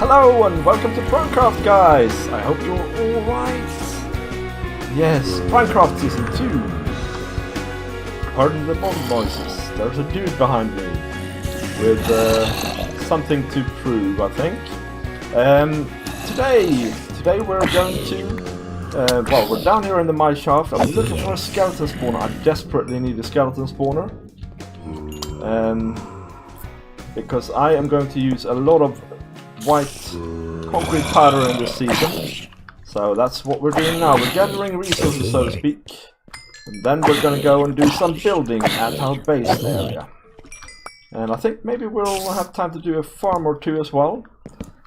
Hello and welcome to PrimeCraft, guys! I hope you're alright. Yes, PrimeCraft Season 2. Pardon the bomb noises. There's a dude behind me with something to prove, I think. Today we're going to... well, we're down here in the mine shaft. I'm looking for a skeleton spawner. I desperately need a skeleton spawner. Because I am going to use a lot of white concrete powder in this season. So that's what we're doing now. We're gathering resources, so to speak. And then we're going to go and do some building at our base area. And I think maybe we'll have time to do a farm or two as well.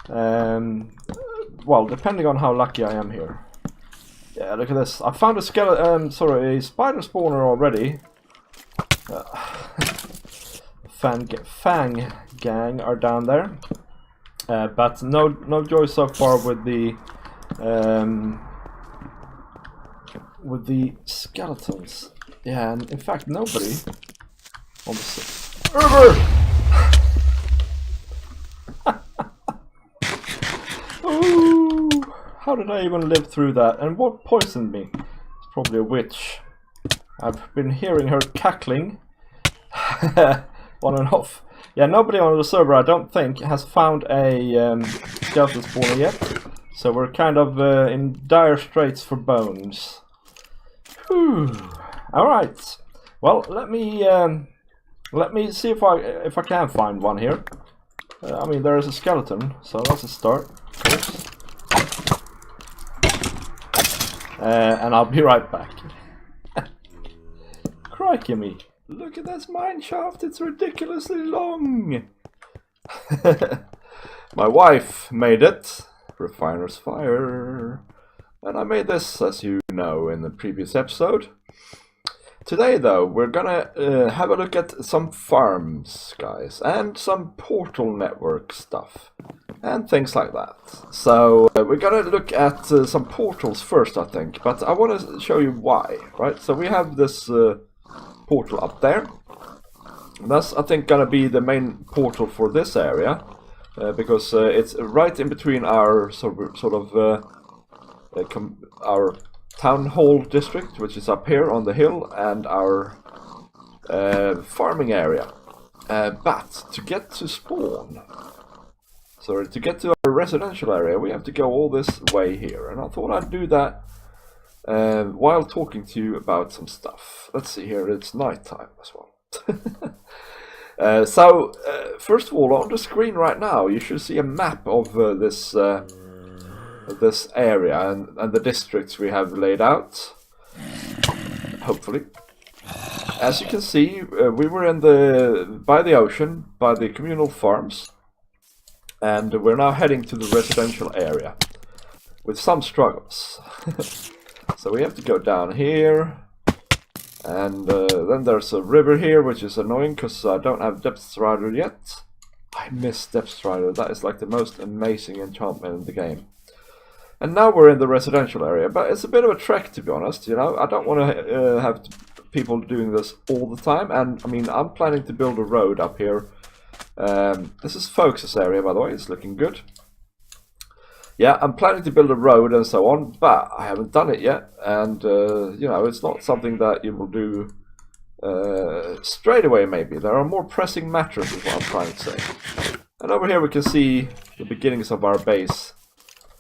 Well, depending on how lucky I am here. Yeah, look at this. I found a skeleton, a spider spawner already. Fang gang are down there. But no joy so far with the skeletons. Yeah, and in fact nobody on the server. Ooh, how did I even live through that? And what poisoned me? It's probably a witch. I've been hearing her cackling on and off. Yeah, nobody on the server, I don't think, has found a skeleton spawner yet. So we're kind of in dire straits for bones. Whew. All right. Well, let me see if I can find one here. I mean, there is a skeleton, so that's a start, of course. And I'll be right back. Crikey me. Look at this mine shaft, it's ridiculously long! My wife made it, refiner's fire. And I made this, as you know, in the previous episode. Today, though, we're gonna have a look at some farms, guys, and some portal network stuff, and things like that. So, we're gonna look at some portals first, I think, but I want to show you why, right? So we have this... portal up there. That's, I think, gonna be the main portal for this area, because it's right in between our our town hall district, which is up here on the hill, and our farming area. But to get to to get to our residential area, we have to go all this way here, and I thought I'd do that while talking to you about some stuff. Let's see here, it's nighttime as well. First of all, on the screen right now, you should see a map of this area and the districts we have laid out. Hopefully. As you can see, we were by the ocean, by the communal farms, and we're now heading to the residential area with some struggles. So we have to go down here, and then there's a river here, which is annoying because I don't have Depth Strider yet. I miss Depth Strider, that is like the most amazing enchantment in the game. And now we're in the residential area, but it's a bit of a trek, to be honest, you know. I don't want to have people doing this all the time, and I mean, I'm planning to build a road up here. This is Folks' area, by the way, it's looking good. Yeah, I'm planning to build a road and so on, but I haven't done it yet, and you know, it's not something that you will do straight away. Maybe there are more pressing matters, is what I'm trying to say. And over here we can see the beginnings of our base,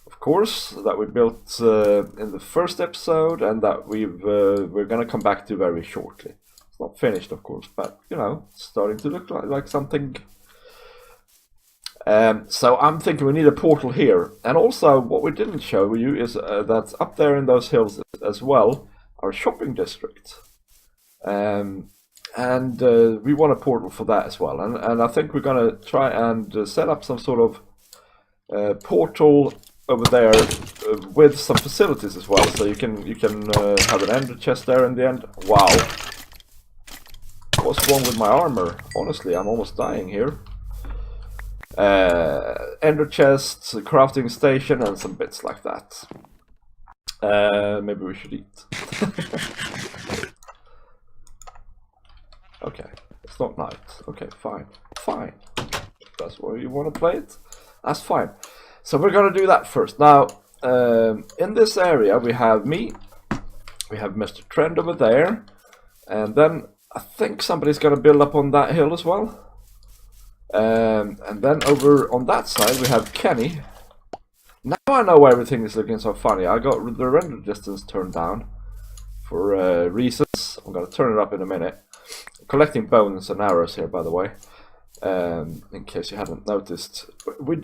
of course, that we built in the first episode, and that we're gonna come back to very shortly. It's not finished, of course, but you know, it's starting to look like something. So I'm thinking we need a portal here, and also what we didn't show you is that up there in those hills as well, our shopping district, and we want a portal for that as well, and I think we're gonna try and set up some sort of portal over there with some facilities as well, so you can have an ender chest there in the end. Wow, what's wrong with my armor? Honestly, I'm almost dying here. Ender chests, crafting station, and some bits like that. Maybe we should eat. Okay, it's not night. Okay, fine. Fine. If that's where you want to play it, that's fine. So we're gonna do that first. Now, in this area we have me, we have Mr. Trend over there, and then I think somebody's gonna build up on that hill as well. And then over on that side we have Kenny. Now I know why everything is looking so funny. I got the render distance turned down for reasons. I'm gonna turn it up in a minute. I'm collecting bones and arrows here, by the way, in case you hadn't noticed. We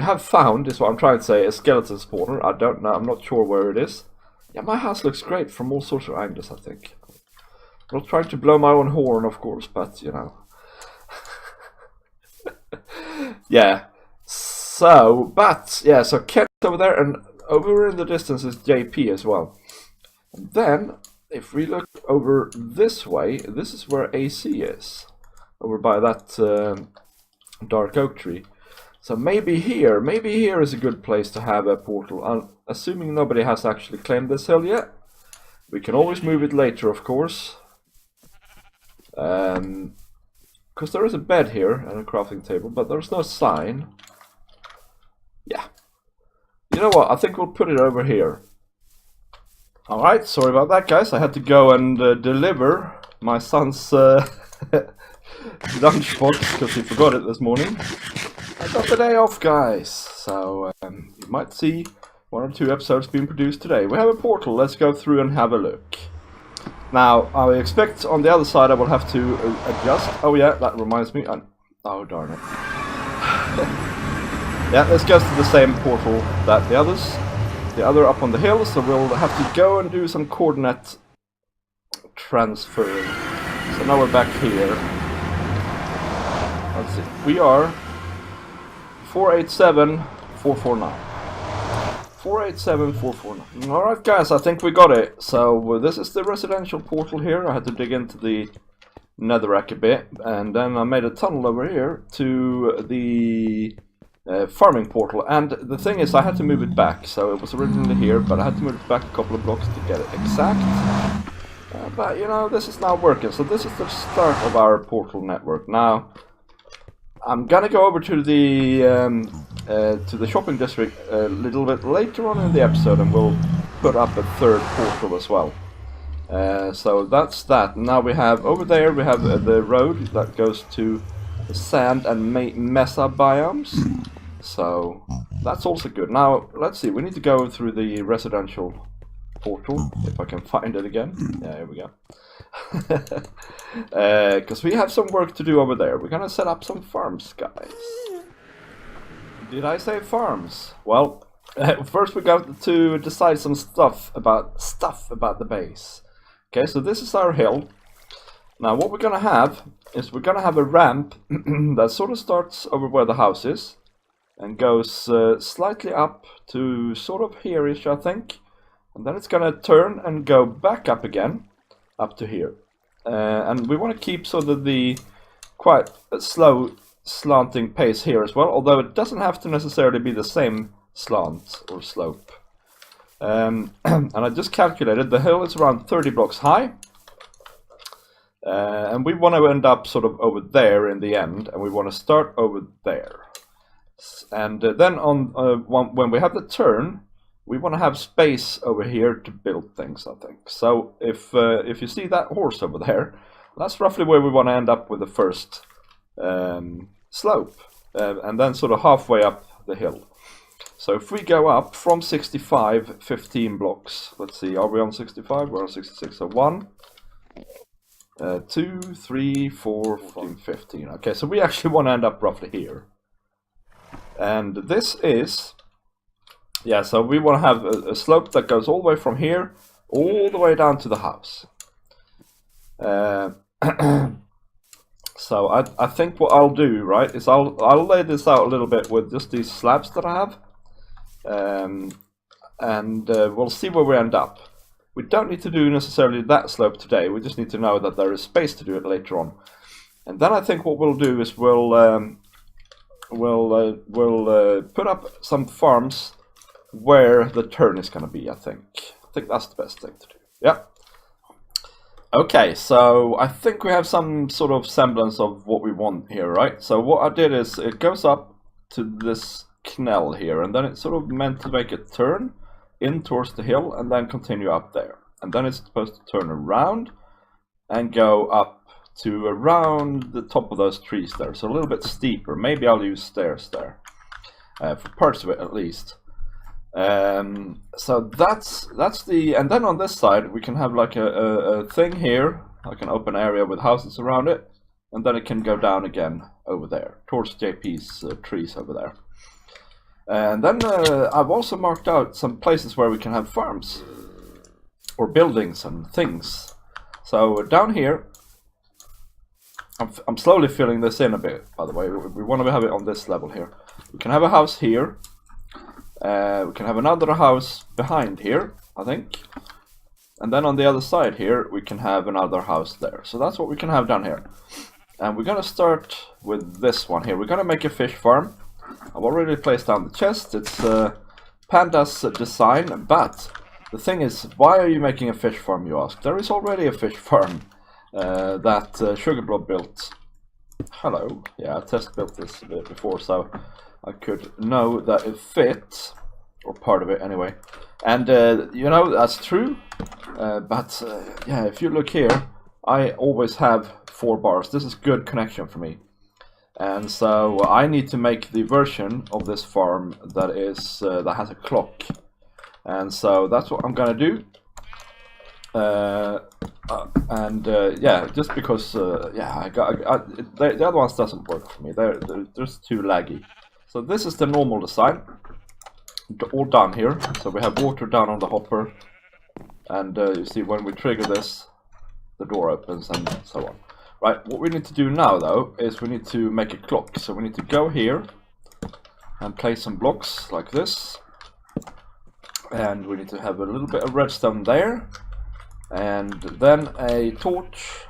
have found, is what I'm trying to say, a skeleton spawner. I don't know, I'm not sure where it is. Yeah, my house looks great from all sorts of angles, I think. I'm not trying to blow my own horn, of course, but you know. Yeah. So Ken's over there, and over in the distance is JP as well. And then, if we look over this way, this is where AC is. Over by that dark oak tree. So maybe here is a good place to have a portal. Assuming nobody has actually claimed this hill yet. We can always move it later, of course. Because there is a bed here and a crafting table, but there's no sign. Yeah. You know what? I think we'll put it over here. Alright, sorry about that, guys. I had to go and deliver my son's lunchbox because he forgot it this morning. I got the day off, guys. So you might see 1 or 2 episodes being produced today. We have a portal. Let's go through and have a look. Now, I expect on the other side I will have to adjust. Oh yeah, that reminds me. Oh darn it. Yeah, this goes to the same portal that the other up on the hill, so we'll have to go and do some coordinate transferring. So now we're back here. Let's see. We are 487,449. 487,449. Alright guys, I think we got it. So this is the residential portal here. I had to dig into the netherrack a bit, and then I made a tunnel over here to the farming portal. And the thing is, I had to move it back. So it was originally here, but I had to move it back a couple of blocks to get it exact. But you know, this is now working. So this is the start of our portal network. Now, I'm gonna go over to the shopping district a little bit later on in the episode, and we'll put up a 3rd portal as well. So that's that. Now we have over there, we have the road that goes to the sand and mesa biomes. So that's also good. Now let's see. We need to go through the residential portal if I can find it again. Yeah, here we go. Because we have some work to do over there. We're gonna set up some farms, guys. Did I say farms? Well, first we got to decide some stuff about the base. Okay, so this is our hill. Now what we're gonna have is we're gonna have a ramp that sort of starts over where the house is and goes slightly up to sort of here-ish, I think, and then it's gonna turn and go back up again up to here. And we want to keep sort of the quite slow slanting pace here as well, although it doesn't have to necessarily be the same slant or slope. And I just calculated the hill is around 30 blocks high, and we want to end up sort of over there in the end, and we want to start over there. And then on when we have the turn, we want to have space over here to build things, I think. So if you see that horse over there, that's roughly where we want to end up with the first slope, and then sort of halfway up the hill. So if we go up from 65, 15 blocks, let's see, are we on 65? We're on 66, so 1, 2, 3, 4, 5, 15. Okay, so we actually want to end up roughly here. And this is, yeah, so we want to have a slope that goes all the way from here, all the way down to the house. So I think what I'll do, right, is I'll lay this out a little bit with just these slabs that I have. And we'll see where we end up. We don't need to do necessarily that slope today, we just need to know that there is space to do it later on. And then I think what we'll do is we'll put up some farms where the turn is going to be, I think. I think that's the best thing to do. Yeah. Okay, so I think we have some sort of semblance of what we want here, right? So what I did is it goes up to this canal here, and then it's sort of meant to make a turn in towards the hill and then continue up there. And then it's supposed to turn around and go up to around the top of those trees there. So a little bit steeper. Maybe I'll use stairs there, for parts of it at least. So that's the, and then on this side we can have like a thing here, like an open area with houses around it, and then it can go down again over there towards JP's trees over there. And then I've also marked out some places where we can have farms or buildings and things. So down here, I'm slowly filling this in a bit, by the way. We want to have it on this level here. We can have a house here. We can have another house behind here, I think. And then on the other side here, we can have another house there. So that's what we can have down here. And we're going to start with this one here. We're going to make a fish farm. I've already placed down the chest. It's Panda's design. But the thing is, why are you making a fish farm, you ask? There is already a fish farm that Sugarblood built. Hello. Yeah, I test built this a bit before, so I could know that it fit, or part of it anyway. And you know, that's true, but yeah, if you look here, I always have 4 bars. This is good connection for me. And so I need to make the version of this farm that is that has a clock. And so that's what I'm gonna do. Yeah, just because yeah, the other ones doesn't work for me. They're just too laggy. So this is the normal design, all done here. So we have water down on the hopper, and you see when we trigger this, the door opens and so on. Right, what we need to do now though, is we need to make a clock. So we need to go here and place some blocks like this. And we need to have a little bit of redstone there. And then a torch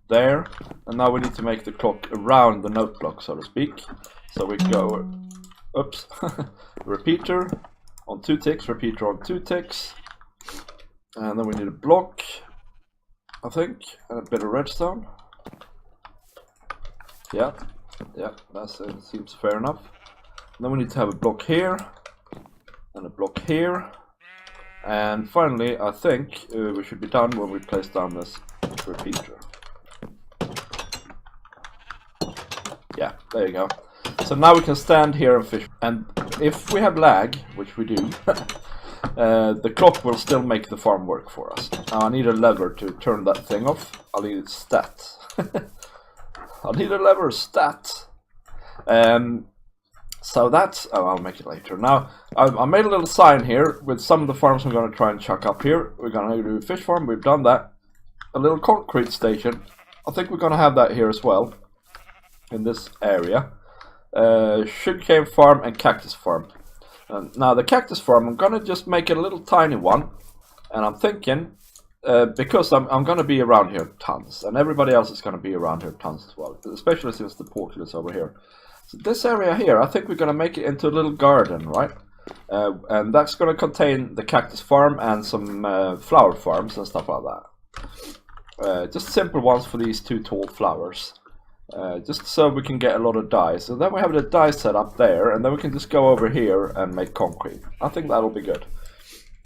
there. And now we need to make the clock around the note block, so to speak. So we go, oops, repeater on 2 ticks, repeater on 2 ticks. And then we need a block, I think, and a bit of redstone. Yeah, that seems fair enough. And then we need to have a block here, and a block here. And finally, I think we should be done when we place down this repeater. Yeah, there you go. So now we can stand here and fish. And if we have lag, which we do, the clock will still make the farm work for us. Now I need a lever to turn that thing off. I'll need its stat. I'll need a lever stat. So that's, oh, I'll make it later. Now, I made a little sign here with some of the farms I'm going to try and chuck up here. We're going to do a fish farm, we've done that. A little concrete station. I think we're going to have that here as well, in this area. Sugarcane farm and cactus farm. Now the cactus farm, I'm going to just make it a little tiny one. And I'm thinking, because I'm going to be around here tons. And everybody else is going to be around here tons as well. Especially since the portal is over here. So this area here, I think we're going to make it into a little garden, right? And that's going to contain the cactus farm and some flower farms and stuff like that. Just simple ones for these 2 tall flowers. Just so we can get a lot of dye. So then we have the dye set up there, and then we can just go over here and make concrete. I think that'll be good.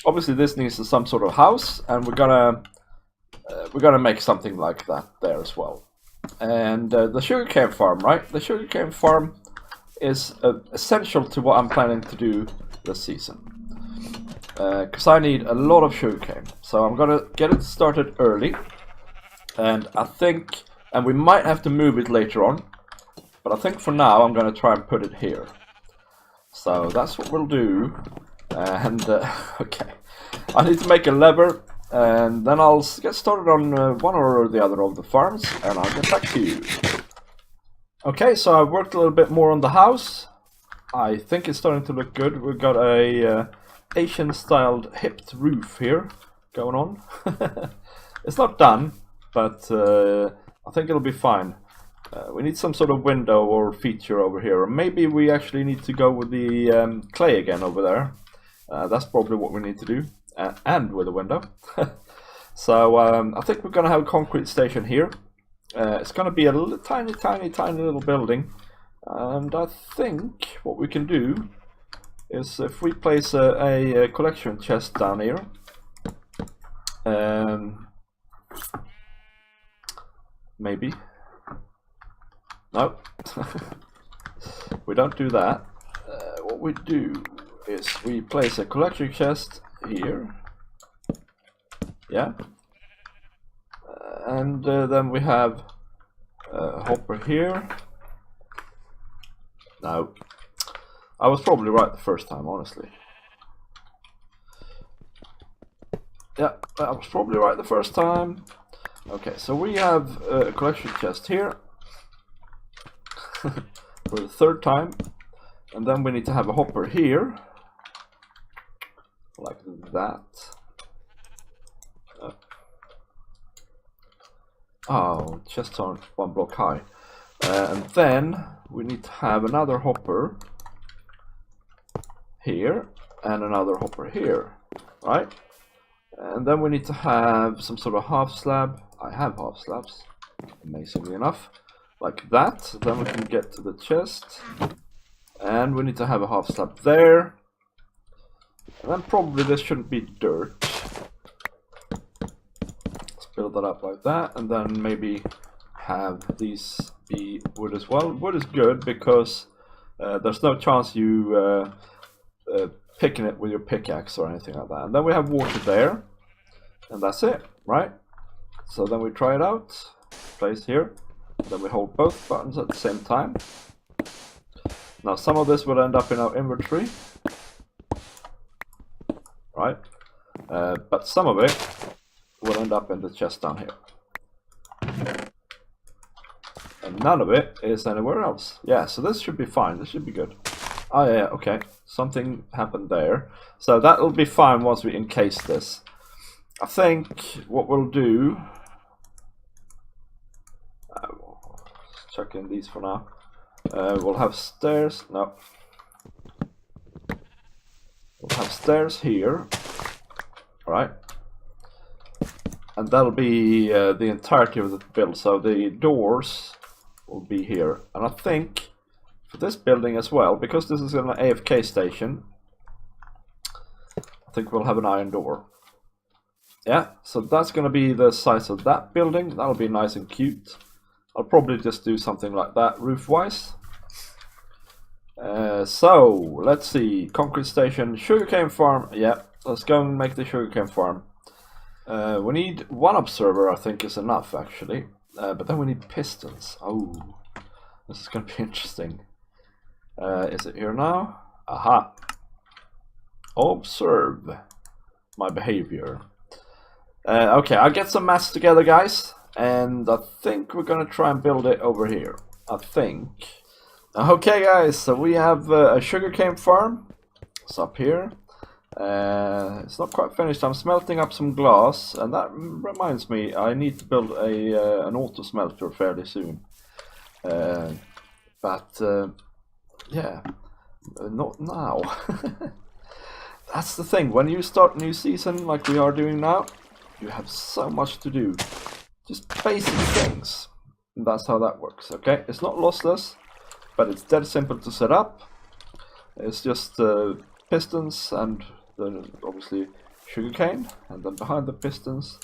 Obviously this needs some sort of house, and we're gonna make something like that there as well. And the sugarcane farm, right? The sugarcane farm is essential to what I'm planning to do this season. Because I need a lot of sugarcane. So I'm gonna get it started early. And I think, and we might have to move it later on, but I think for now I'm gonna try and put it here. So that's what we'll do. And okay, I need to make a lever. And then I'll get started on one or the other of the farms, and I'll get back to you. Okay, so I've worked a little bit more on the house. I think it's starting to look good. We've got a Asian-styled hipped roof here going on. It's not done, but I think it'll be fine. We need some sort of window or feature over here. Or maybe we actually need to go with the clay again over there. That's probably what we need to do. And with a window. So I think we're gonna have a concrete station here. It's gonna be a little, tiny little building, and I think what we can do is if we place a collection chest down here. Maybe. No, we don't do that. What we do is we place a collection chest here. Yeah. And then we have a hopper here. No. I was probably right the first time, honestly. Yeah, I was probably right the first time. Okay, so we have a collection chest here. For the third time. And then we need to have a hopper here. Like that. Oh, chests aren't 1 block high. And then we need to have another hopper here and another hopper here, right? And then we need to have some sort of half slab. I have half slabs, amazingly enough, like that. Then we can get to the chest, and we need to have a half slab there. And then probably this shouldn't be dirt. Build that up like that, and then maybe have these be wood as well. Wood is good because there's no chance you picking it with your pickaxe or anything like that. And then we have water there, and that's it, right? So then we try it out, place here, then we hold both buttons at the same time. Now some of this will end up in our inventory, right? But some of it will end up in the chest down here. And none of it is anywhere else. Yeah, so this should be fine. This should be good. Oh yeah, okay. Something happened there. So that'll be fine once we encase this. I think what we'll do... check in these for now. We'll have stairs. No. We'll have stairs here. Alright. And that'll be the entirety of the build, so the doors will be here. And I think for this building as well, because this is an AFK station, I think we'll have an iron door. Yeah, so that's going to be the size of that building. That'll be nice and cute. I'll probably just do something like that roof-wise. So, let's see. Concrete station, sugarcane farm. Yeah, let's go and make the sugarcane farm. We need 1 observer, I think is enough actually, but then we need pistons. Oh, this is going to be interesting. Is it here now? Aha! Observe my behavior. Okay, I'll get some mats together, guys, and I think we're going to try and build it over here. I think. Okay, guys, so we have a sugarcane farm. It's up here. It's not quite finished. I'm smelting up some glass, and that reminds me I need to build an auto smelter fairly soon. But yeah, not now. That's the thing. When you start a new season like we are doing now, you have so much to do. Just basic things. And that's how that works. Okay, it's not lossless, but it's dead simple to set up. It's just pistons and then obviously sugarcane, and then behind the pistons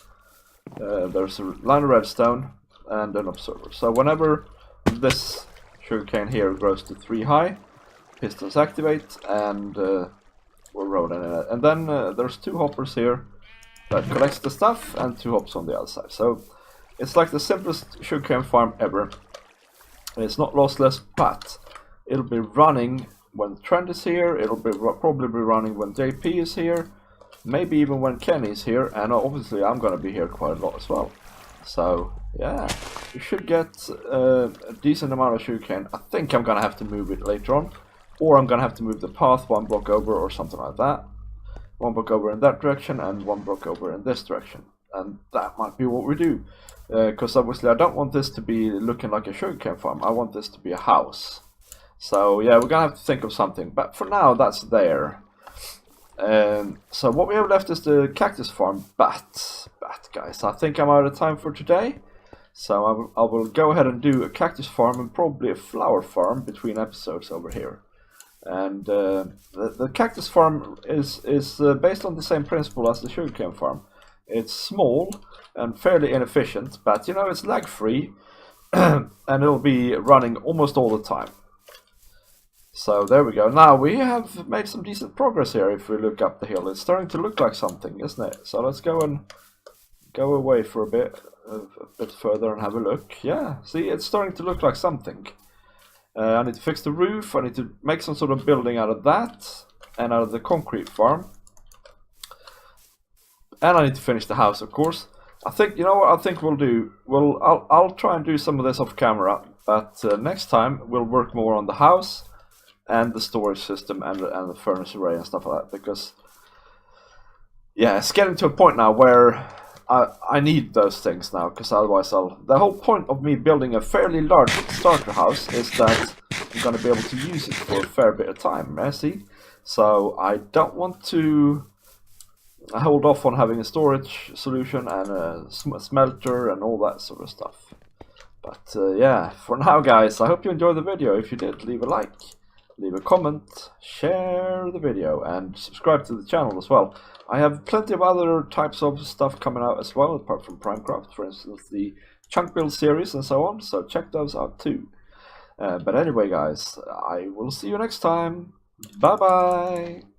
there's a line of redstone and an observer. So whenever this sugarcane here grows to 3 high, pistons activate and we're rolling in it. And then there's 2 hoppers here that collects the stuff and 2 hops on the other side. So it's like the simplest sugarcane farm ever. It's not lossless, but it'll be running when Trent is here. It'll be probably be running when JP is here, maybe even when Kenny's here, and obviously I'm gonna be here quite a lot as well. So yeah, you should get a decent amount of sugarcane. I think I'm gonna have to move it later on, or I'm gonna have to move the path 1 block over or something like that. 1 block over in that direction and 1 block over in this direction, and that might be what we do. Because obviously I don't want this to be looking like a sugarcane farm. I want this to be a house. So yeah, we're gonna have to think of something. But for now, that's there. So what we have left is the cactus farm, but guys, I think I'm out of time for today. So I will go ahead and do a cactus farm and probably a flower farm between episodes over here. And the cactus farm is based on the same principle as the sugarcane farm. It's small and fairly inefficient, but you know, it's lag free and it'll be running almost all the time. So there we go. Now we have made some decent progress here. If we look up the hill, it's starting to look like something, isn't it? So let's go away for a bit further and have a look. Yeah, see, it's starting to look like something. I need to fix the roof. I need to make some sort of building out of that and out of the concrete farm. And I need to finish the house, of course. I think, you know what I think we'll do? I'll try and do some of this off camera, but next time we'll work more on the house and the storage system and the furnace array and stuff like that, because yeah, it's getting to a point now where I need those things now, because otherwise the whole point of me building a fairly large starter house is that I'm going to be able to use it for a fair bit of time, see? So I don't want to hold off on having a storage solution and a smelter and all that sort of stuff. But yeah, for now guys, I hope you enjoyed the video. If you did, leave a like, leave a comment, share the video, and subscribe to the channel as well. I have plenty of other types of stuff coming out as well, apart from PrimeCraft, for instance the chunk build series and so on, so check those out too. But anyway guys, I will see you next time. Bye bye!